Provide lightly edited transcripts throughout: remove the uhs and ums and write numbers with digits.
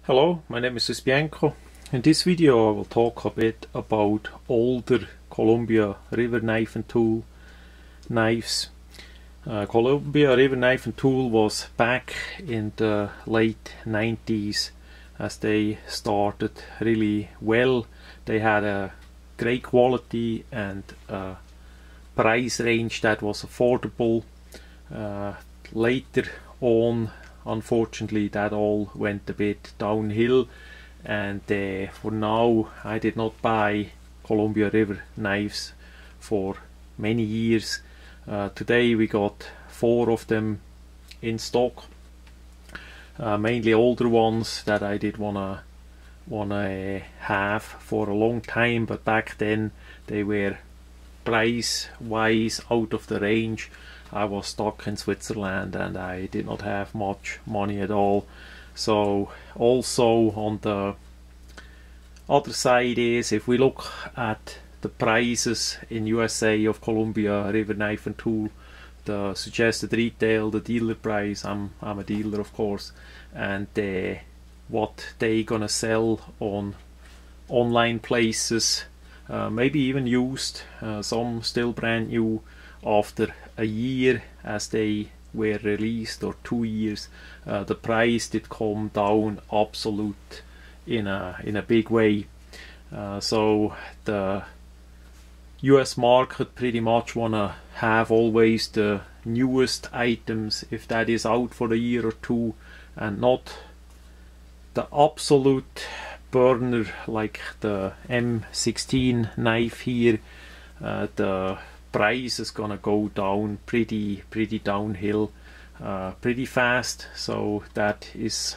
Hello, my name is Swissbianco. In this video I will talk a bit about older Columbia River knife and tool knives. Columbia River knife and tool was back in the late 90s as they started really well. They had a great quality and a price range that was affordable. Later on, unfortunately, that all went a bit downhill, and for now I did not buy Columbia River knives for many years. Today we got 4 of them in stock, mainly older ones that I did wanna have for a long time, but back then they were price wise out of the range. I was stuck in Switzerland and I did not have much money at all. So also on the other side is, if we look at the prices in USA of Columbia River knife and tool, the suggested retail, the dealer price, I'm a dealer of course, and what they gonna sell on online places, maybe even used, some still brand new after a year as they were released, or 2 years, the price did come down absolute in a big way. So the US market pretty much wanna have always the newest items, if that is out for a year or two, and not the absolute burner like the M16 knife here. The price is gonna go down pretty downhill pretty fast, so that is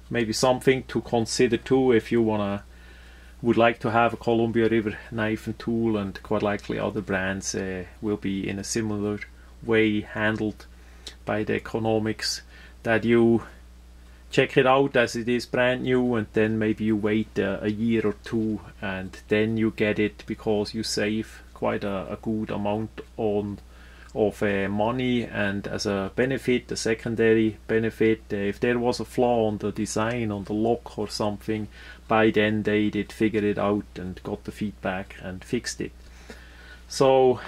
maybe something to consider too if you would like to have a Columbia River knife and tool, and quite likely other brands will be in a similar way handled by the economics, that you check it out as it is brand new, and then maybe you wait a year or two and then you get it, because you save quite a good amount of money. And as a benefit, a secondary benefit, if there was a flaw on the design, on the lock or something, by then they did figure it out and got the feedback and fixed it. So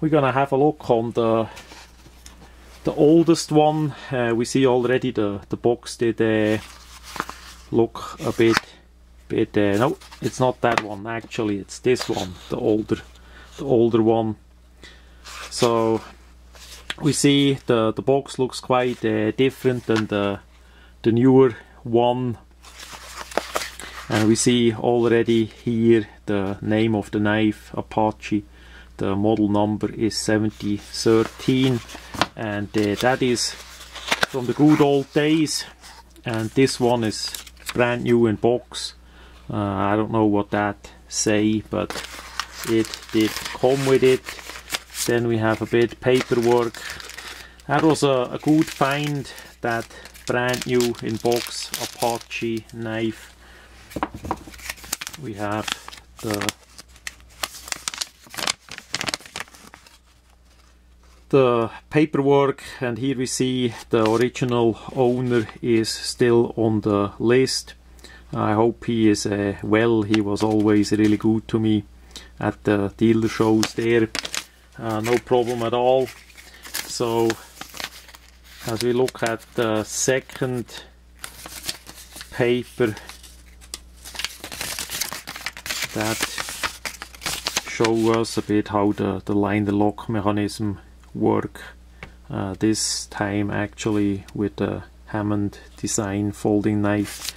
we're gonna have a look on the oldest one. We see already the box did look a bit no, it's not that one, actually it's this one, the older one. So we see the box looks quite different than the newer one, and we see already here the name of the knife, Apache. The model number is 7013, and that is from the good old days, and this one is brand new in box. I don't know what that say, but it did come with it. Then we have a bit paperwork. That was a good find, that brand new in box Apache knife. We have the paperwork, and here we see the original owner is still on the list. I hope he is well. He was always really good to me at the dealer shows there. No problem at all. So as we look at the second paper, that show us a bit how the line the lock mechanism work, this time actually with the Hammond design folding knife.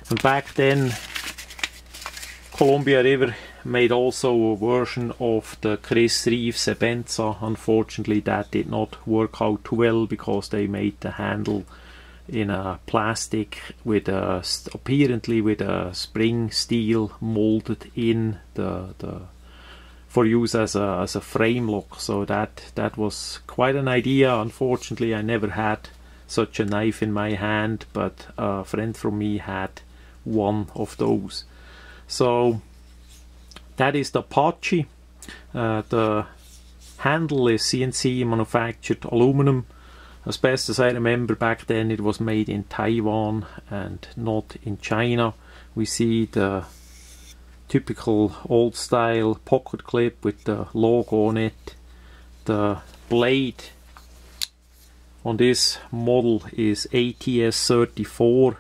And back then Columbia River made also a version of the Chris Reeves Sebenza. Unfortunately that did not work out too well, because they made the handle in a plastic with apparently with a spring steel molded in the for use as a frame lock. So that was quite an idea. Unfortunately I never had such a knife in my hand, but a friend from me had one of those. So that is the Apache. The handle is CNC manufactured aluminum. As best as I remember back then, it was made in Taiwan and not in China. We see the typical old style pocket clip with the logo on it. The blade on this model is ATS34.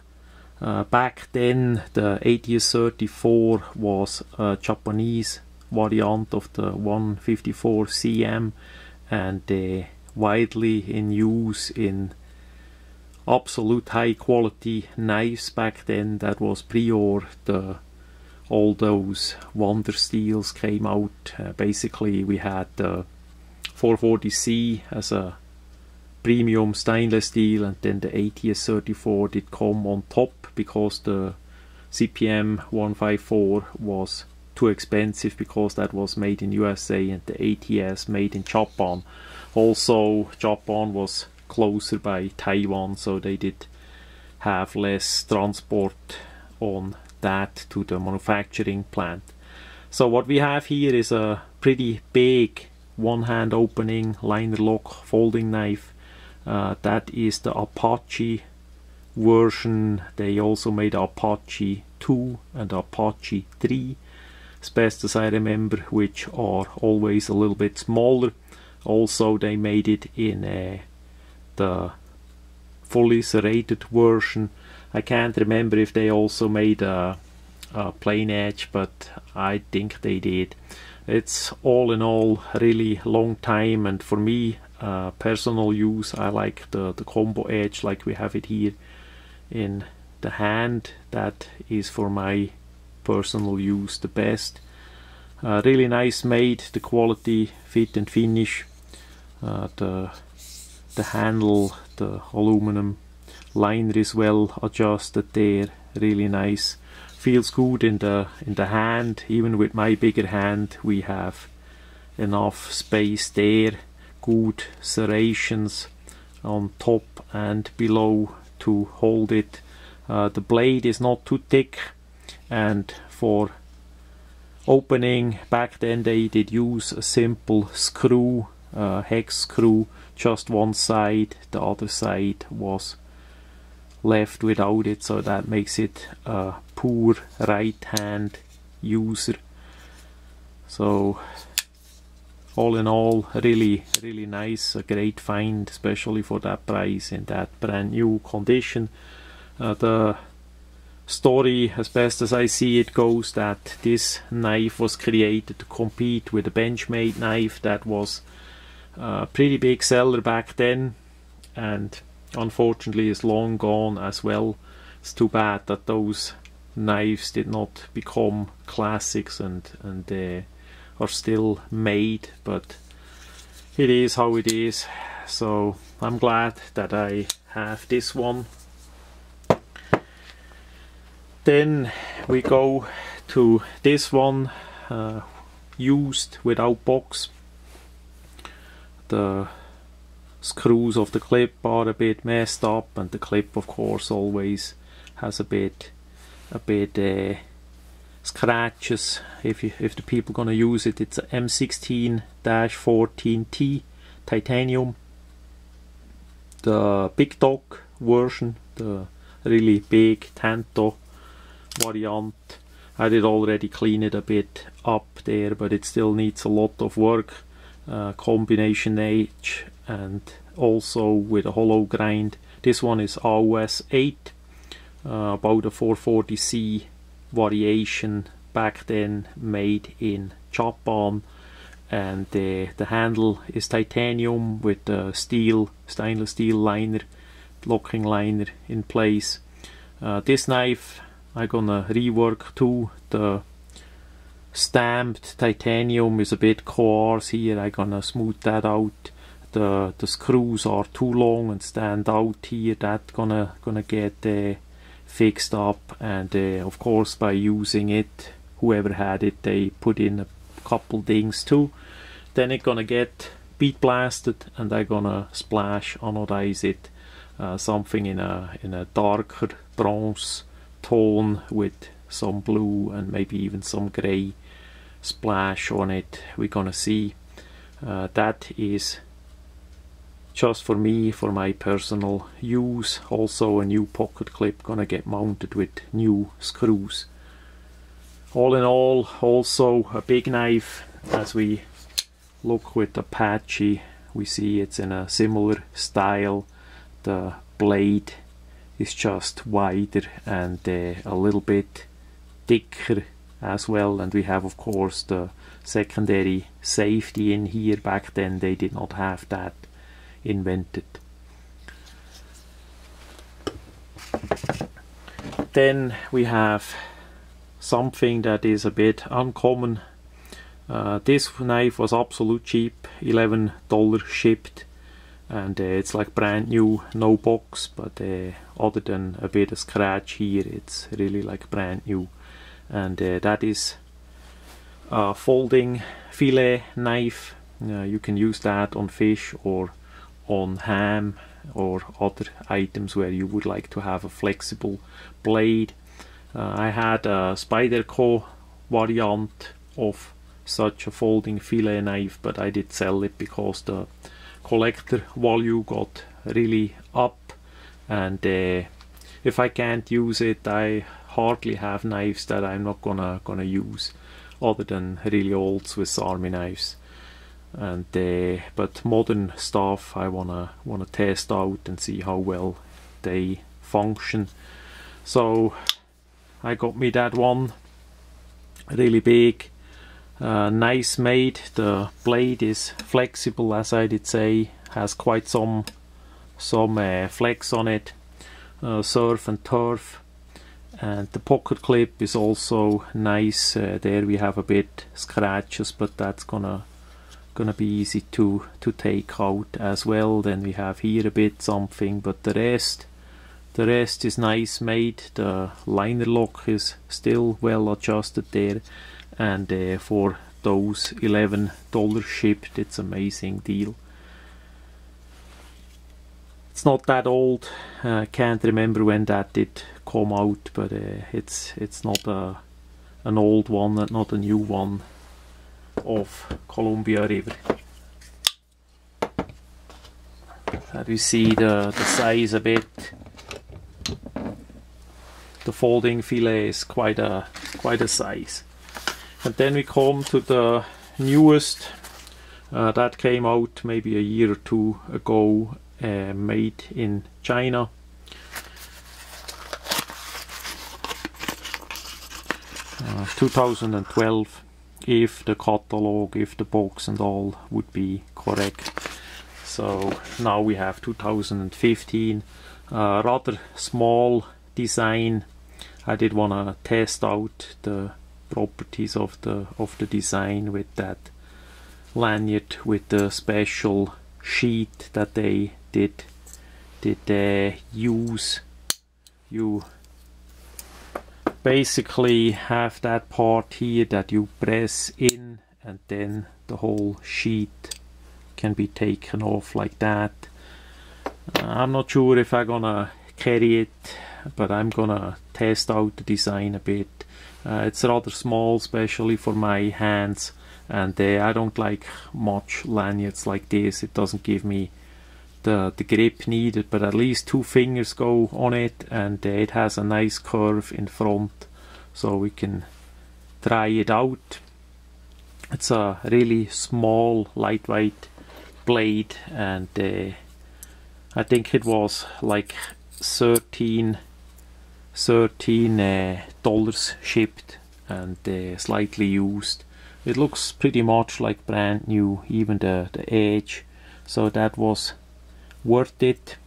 Back then the ATS34 was a Japanese variant of the 154 cm, and widely in use in absolute high quality knives back then. That was prior all those wonder steels came out. Basically we had the 440C as a premium stainless steel, and then the ATS34 did come on top because the CPM 154 was too expensive, because that was made in USA and the ATS made in Japan. Also Japan was closer by Taiwan, so they did have less transport on that to the manufacturing plant. So what we have here is a pretty big one hand opening liner lock folding knife. That is the Apache version. They also made Apache 2 and Apache 3, as best as I remember, which are always a little bit smaller. Also they made it in the fully serrated version. I can't remember if they also made a plain edge, but I think they did. It's all in all really long time, and for me, personal use, I like the combo edge like we have it here in the hand. That is for my personal use the best. Really nice made, the quality, fit and finish, the handle, the aluminum liner is well adjusted there, really nice. Feels good in the hand. Even with my bigger hand we have enough space there. Good serrations on top and below to hold it. The blade is not too thick, and for opening back then they did use a simple screw, hex screw, just one side. The other side was left without it, so that makes it a poor right hand user. So all in all, really nice, a great find, especially for that price in that brand new condition. The story, as best as I see it, goes that this knife was created to compete with a Benchmade knife that was a pretty big seller back then, and unfortunately is long gone as well. It's too bad that those knives did not become classics and are still made, but it is how it is. So I'm glad that I have this one. Then we go to this one, used without box. The screws of the clip are a bit messed up, and the clip of course always has a bit scratches if the people gonna use it. It's a M16-14T titanium, the big dog version, the really big Tanto variant. I did already clean it a bit up there, but it still needs a lot of work. Combination edge and also with a hollow grind. This one is AOS 8, about a 440C variation back then, made in Japan, and the handle is titanium with the stainless steel liner, locking liner in place. This knife I'm gonna rework too. The stamped titanium is a bit coarse here. I'm gonna smooth that out. The screws are too long and stand out here. That's gonna get fixed up, and of course by using it, whoever had it, they put in a couple things too. Then it's gonna get bead blasted, and I'm gonna splash anodize it, something in a darker bronze tone with some blue and maybe even some gray splash on it. We're gonna see. That is just for me, for my personal use. Also a new pocket clip gonna get mounted with new screws. All in all, also a big knife. As we look with Apache, we see it's in a similar style. The blade is just wider and a little bit thicker as well, and we have of course the secondary safety in here. Back then they did not have that invented. Then we have something that is a bit uncommon. This knife was absolute cheap, $11 shipped, and it's like brand new, no box, but other than a bit of scratch here, it's really like brand new. And that is a folding fillet knife. You can use that on fish or on ham or other items where you would like to have a flexible blade. I had a Spyderco variant of such a folding fillet knife, but I did sell it because the collector value got really up, and if I can't use it, I hardly have knives that I'm not gonna use, other than really old Swiss Army knives. And but modern stuff I wanna test out and see how well they function. So I got me that one, really big, nice made. The blade is flexible, as I did say, has quite some flex on it, surf and turf. And the pocket clip is also nice. There we have a bit scratches, but that's gonna be easy to take out as well. Then we have here a bit something, but the rest is nice made. The liner lock is still well adjusted there, and for those $11 shipped, it's an amazing deal. It's not that old, can't remember when that did come out, but it's not an old one, not a new one, of Columbia River. And we see the size a bit. The folding fillet is quite a size. And then we come to the newest, that came out maybe a year or two ago, made in China. Uh, 2012, if the catalog, if the box and all would be correct. So now we have 2015, rather small design. I did want to test out the properties of the design with that lanyard, with the special sheet that they did use. You basically have that part here that you press in, and then the whole sheet can be taken off like that. I'm not sure if I'm gonna carry it, but I'm gonna test out the design a bit. It's rather small, especially for my hands, and I don't like much lanyards like this. It doesn't give me the grip needed, but at least 2 fingers go on it, and it has a nice curve in front, so we can try it out. It's a really small, lightweight blade, and I think it was like $13 shipped, and slightly used. It looks pretty much like brand new, even the edge, so that was worth it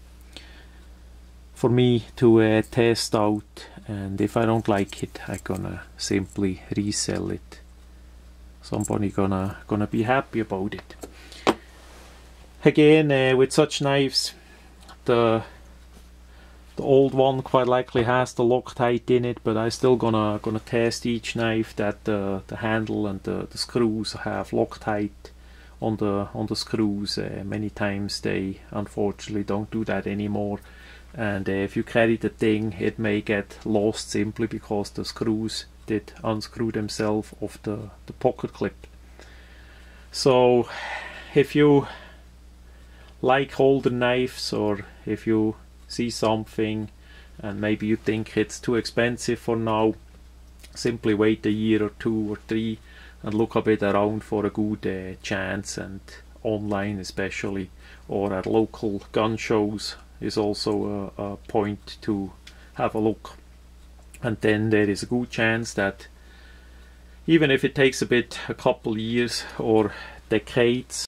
for me to test out. And if I don't like it, I'm gonna simply resell it. Somebody gonna be happy about it. Again, with such knives, the old one quite likely has the Loctite in it, but I still gonna test each knife that the handle and the screws have Loctite on the screws. Many times they unfortunately don't do that anymore, and if you carry the thing, it may get lost simply because the screws did unscrew themselves off the pocket clip. So if you like older knives, or if you see something and maybe you think it's too expensive for now, simply wait a year or 2 or 3 and look a bit around for a good chance, and online especially, or at local gun shows is also a point to have a look. And then there is a good chance that even if it takes a couple years or decades